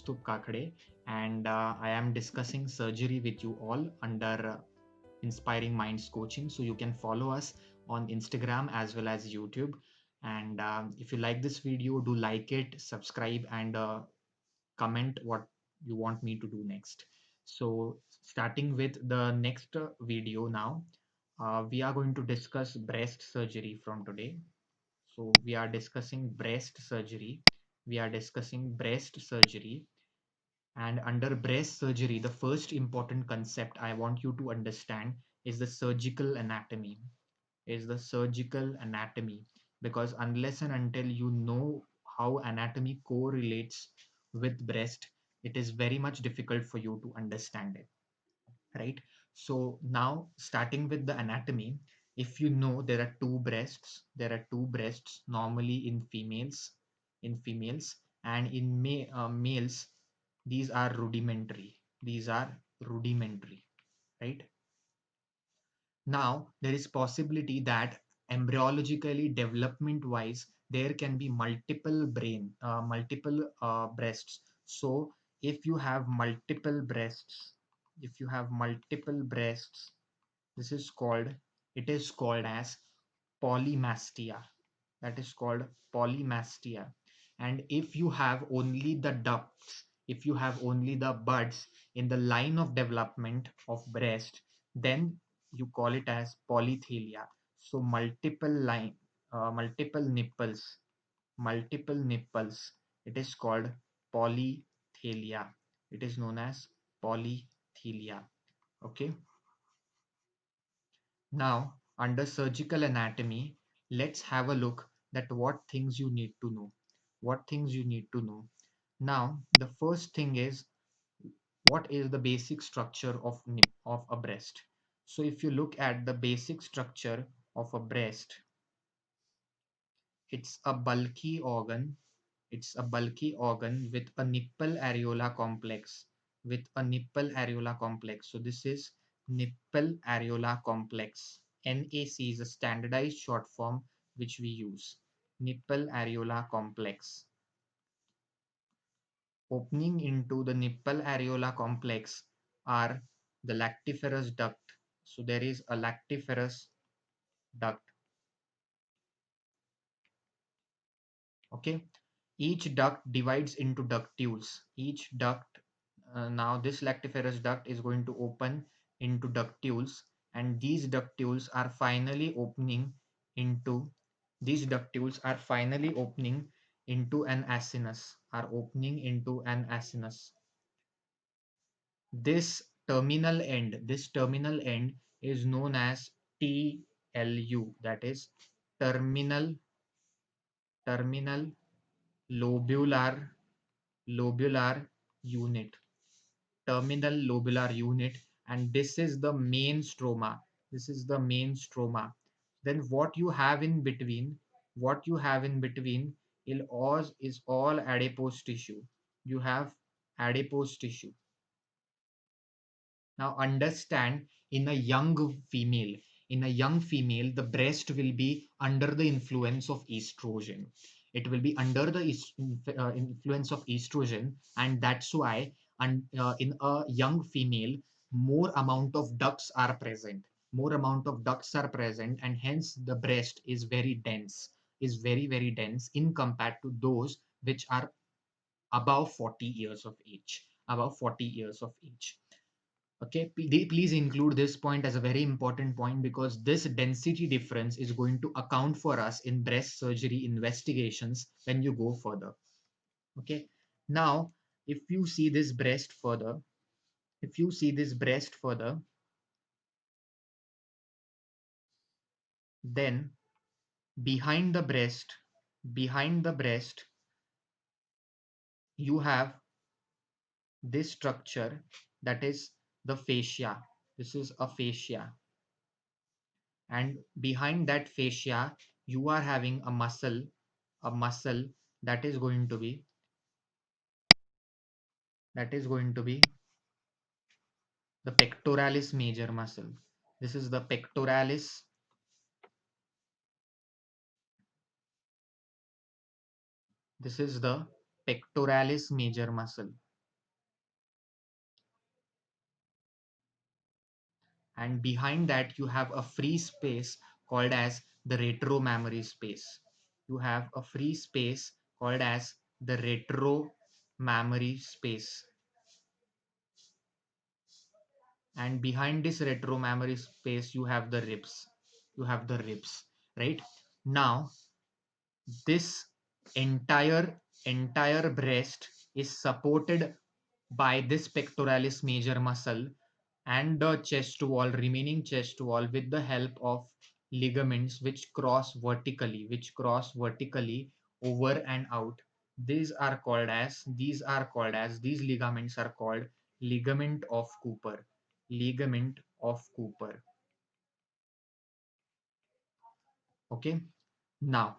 Kaustup Kakade, and I am discussing surgery with you all under Inspiring Minds Coaching. So you can follow us on Instagram as well as YouTube. And if you like this video, do like it, subscribe, and comment what you want me to do next. So starting with the next video now, we are going to discuss breast surgery from today. So we are discussing breast surgery. We are discussing breast surgery. And under breast surgery, the first important concept I want you to understand is the surgical anatomy. Is the surgical anatomy. Because unless and until you know how anatomy correlates with breast, it is very much difficult for you to understand it, right? So now starting with the anatomy, if you know there are two breasts normally in females, and in males, these are rudimentary. These are rudimentary, right? Now there is possibility that embryologically, development wise, there can be multiple breasts. So if you have multiple breasts, if you have multiple breasts, this is called, it is called as polymastia. That is called polymastia. And if you have only the ducts, if you have only the buds in the line of development of breast, then you call it as polythelia. So multiple nipples, multiple nipples. It is called polythelia. It is known as polythelia. Okay. Now, under surgical anatomy, let's have a look at what things you need to know. What things you need to know. Now, the first thing is, what is the basic structure of a breast? So if you look at the basic structure of a breast, it's a bulky organ. It's a bulky organ with a nipple areola complex. With a nipple areola complex. So this is nipple areola complex. NAC is a standardized short form which we use. Nipple areola complex. Opening into the nipple areola complex are the lactiferous duct. So there is a lactiferous duct. Okay. Each duct divides into ductules. Each duct, now this lactiferous duct is going to open into ductules, and these ductules are finally opening into, these ductules are finally opening into an acinus, are opening into an acinus. This terminal end is known as TLU, that is terminal lobular lobular unit, terminal lobular unit, and this is the main stroma. This is the main stroma. Then what you have in between, what you have in between is all adipose tissue. You have adipose tissue. Now understand, in a young female, the breast will be under the influence of estrogen. It will be under the influence of estrogen, and that's why, in a young female, more amount of ducts are present. More amount of ducts are present, and hence the breast is very dense, is very, very dense in compared to those which are above 40 years of age. Above 40 years of age. Okay, please include this point as a very important point, because this density difference is going to account for us in breast surgery investigations when you go further. Okay, now if you see this breast further, if you see this breast further, then behind the breast, behind the breast, you have this structure, that is the fascia. This is a fascia, and behind that fascia you are having a muscle that is going to be, that is going to be the pectoralis major muscle. This is the pectoralis, this is the pectoralis major muscle. and behind that you have a free space called as the retromammary space. You have a free space called as the retromammary space, and behind this retromammary space you have the ribs. You have the ribs, right? Now this entire breast is supported by this pectoralis major muscle and the chest wall, remaining chest wall, with the help of ligaments which cross vertically over and out. These ligaments are called ligament of Cooper. Ligament of Cooper. Okay. Now,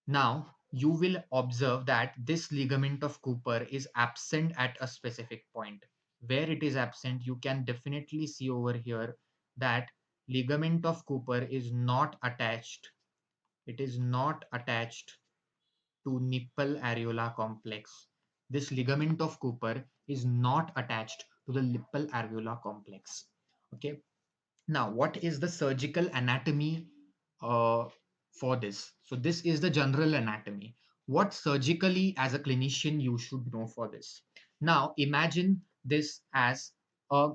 Now, you will observe that this ligament of Cooper is absent at a specific point. Where it is absent, you can definitely see over here that ligament of Cooper is not attached. It is not attached to nipple areola complex. This ligament of Cooper is not attached to the nipple areola complex. Okay. Now, what is the surgical anatomy uh, for this? So this is the general anatomy. What surgically as a clinician you should know for this. Now, imagine this as a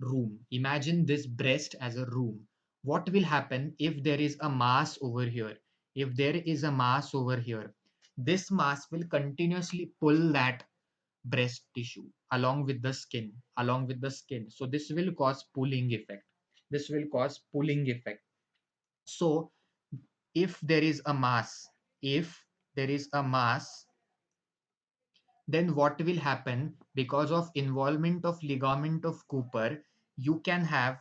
room. Imagine this breast as a room. What will happen if there is a mass over here? If there is a mass over here, this mass will continuously pull that breast tissue along with the skin. So this will cause pulling effect. This will cause pulling effect. So if there is a mass, if there is a mass, then what will happen? Because of involvement of ligament of Cooper, you can have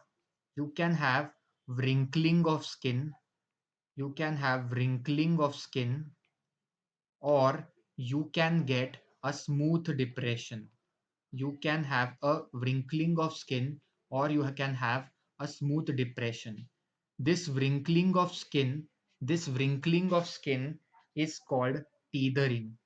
you can have wrinkling of skin. You can have wrinkling of skin, or you can get a smooth depression. You can have a wrinkling of skin, or you can have a smooth depression. This wrinkling of skin, this wrinkling of skin is called tethering.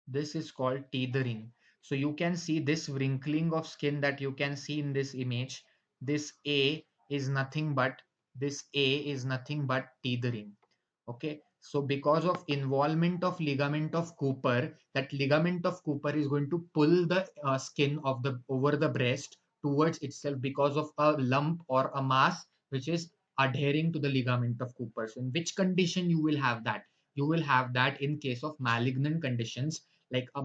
This is called tethering. So you can see this wrinkling of skin that you can see in this image. This A is nothing but tethering. Okay. So because of involvement of ligament of Cooper, that ligament of Cooper is going to pull the skin of the over the breast towards itself because of a lump or a mass which is adhering to the ligament of Cooper. So in which condition you will have that? You will have that in case of malignant conditions like a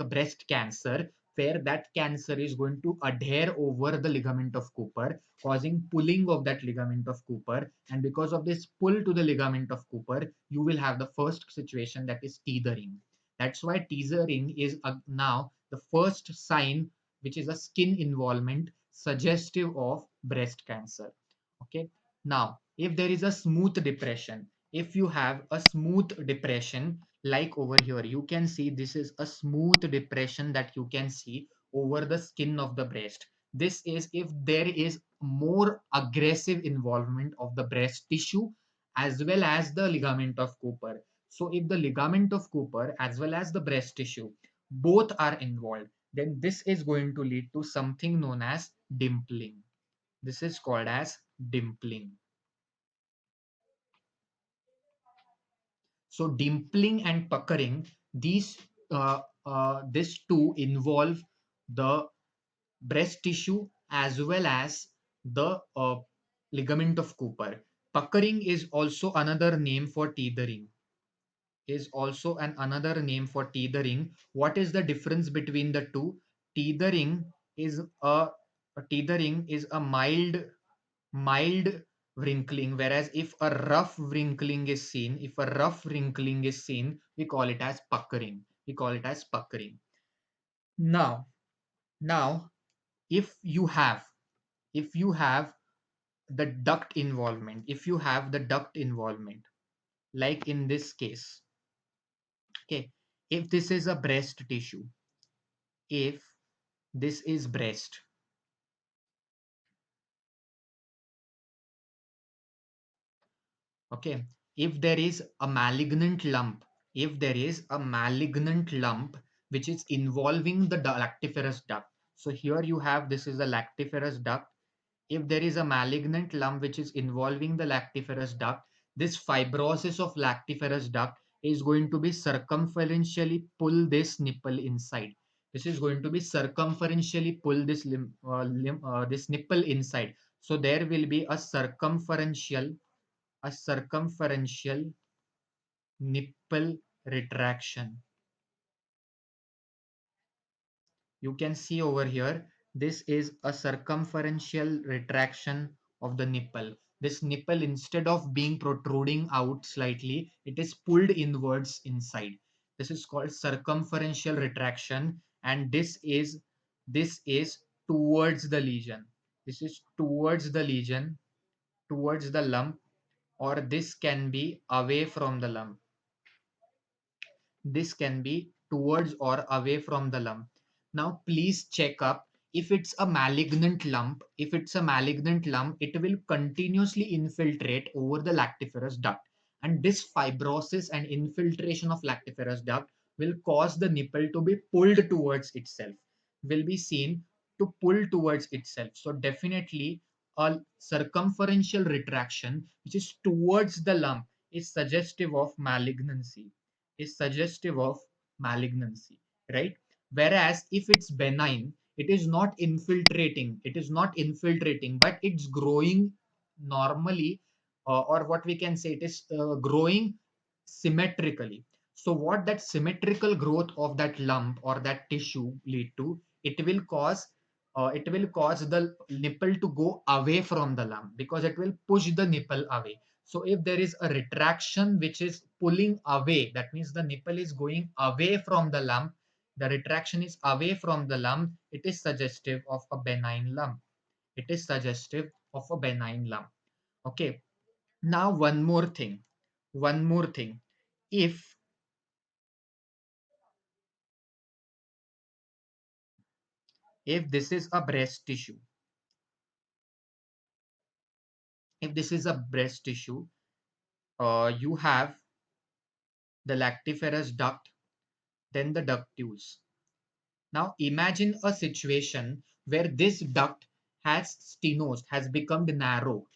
breast cancer, where that cancer is going to adhere over the ligament of Cooper, causing pulling of that ligament of Cooper. And because of this pull to the ligament of Cooper, you will have the first situation, that is tethering. That's why tethering is now the first sign, which is a skin involvement suggestive of breast cancer. Okay. Now, if there is a smooth depression, if you have a smooth depression, like over here, you can see this is a smooth depression that you can see over the skin of the breast. This is if there is more aggressive involvement of the breast tissue as well as the ligament of Cooper. So if the ligament of Cooper as well as the breast tissue both are involved, then this is going to lead to something known as dimpling. This is called as dimpling. So dimpling and puckering, these two involve the breast tissue as well as the ligament of Cooper. Puckering is also another name for tethering. Another name for tethering. What is the difference between the two? Tethering is a mild wrinkling, whereas if a rough wrinkling is seen, we call it as puckering. Now if you have the duct involvement, like in this case, okay, if this is a breast tissue, if this is breast, okay, if there is a malignant lump, which is involving the lactiferous duct, So here you have, this is the lactiferous duct. If there is a malignant lump which is involving the lactiferous duct, this fibrosis of lactiferous duct is going to be circumferentially pull this nipple inside. This is going to be circumferentially pull this this nipple inside. So there will be a circumferential nipple retraction. You can see over here, this is a circumferential retraction of the nipple. This nipple, instead of being protruding out slightly, it is pulled inwards inside. This is called circumferential retraction, and this is towards the lesion. This is towards the lesion, towards the lump, or this can be away from the lump. This can be towards or away from the lump. Now, please check up if it's a malignant lump. If it's a malignant lump, it will continuously infiltrate over the lactiferous duct. And this fibrosis and infiltration of lactiferous duct will cause the nipple to be pulled towards itself, will be seen to pull towards itself. So definitely a circumferential retraction, which is towards the lump, is suggestive of malignancy, right? Whereas if it's benign, it is not infiltrating, but it's growing normally, or what we can say, it is growing symmetrically. So what that symmetrical growth of that lump or that tissue lead to, it will cause the nipple to go away from the lump, because it will push the nipple away. So if there is a retraction which is pulling away, that means the nipple is going away from the lump, the retraction is away from the lump, it is suggestive of a benign lump. It is suggestive of a benign lump. Okay. Now one more thing. One more thing. If this is a breast tissue, if this is a breast tissue, you have the lactiferous duct, then the ductules. Now imagine a situation where this duct has stenosed, has become narrow.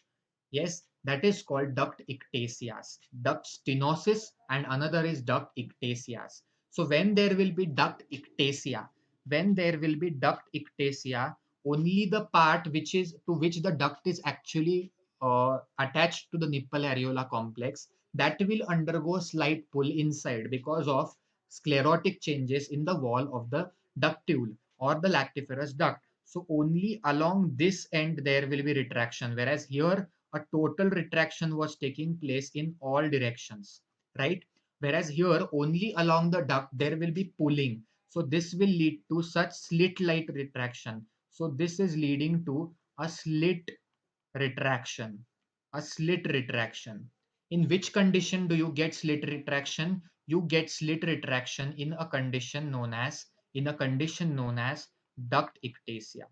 Yes, that is called duct ectasias. Duct stenosis, and another is duct ectasias. So when there will be duct ectasia, when there will be duct ectasia, only the part which is to which the duct is actually attached to the nipple areola complex, that will undergo slight pull inside because of sclerotic changes in the wall of the ductule or the lactiferous duct. So only along this end there will be retraction, whereas here a total retraction was taking place in all directions, right? Whereas here only along the duct there will be pulling. So this will lead to such slit-like retraction. So this is leading to a slit retraction, a slit retraction. In which condition do you get slit retraction? You get slit retraction in a condition known as, duct ectasia.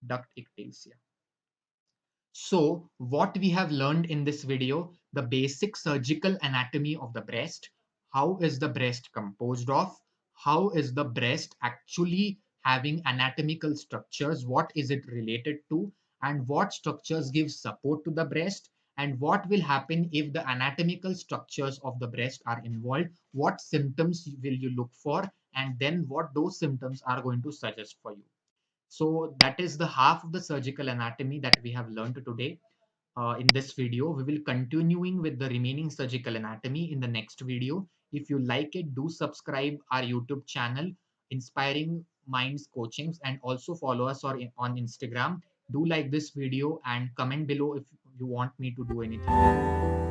Duct ectasia. So what we have learned in this video, the basic surgical anatomy of the breast, how is the breast composed of, how is the breast actually having anatomical structures, what is it related to, and what structures give support to the breast, and what will happen if the anatomical structures of the breast are involved, what symptoms will you look for, and then what those symptoms are going to suggest for you. So that is the half of the surgical anatomy that we have learned today. In this video, we will continuing with the remaining surgical anatomy in the next video. If you like it, do subscribe our YouTube channel, Inspiring Minds Coachings, and also follow us on Instagram. Do like this video and comment below if you want me to do anything.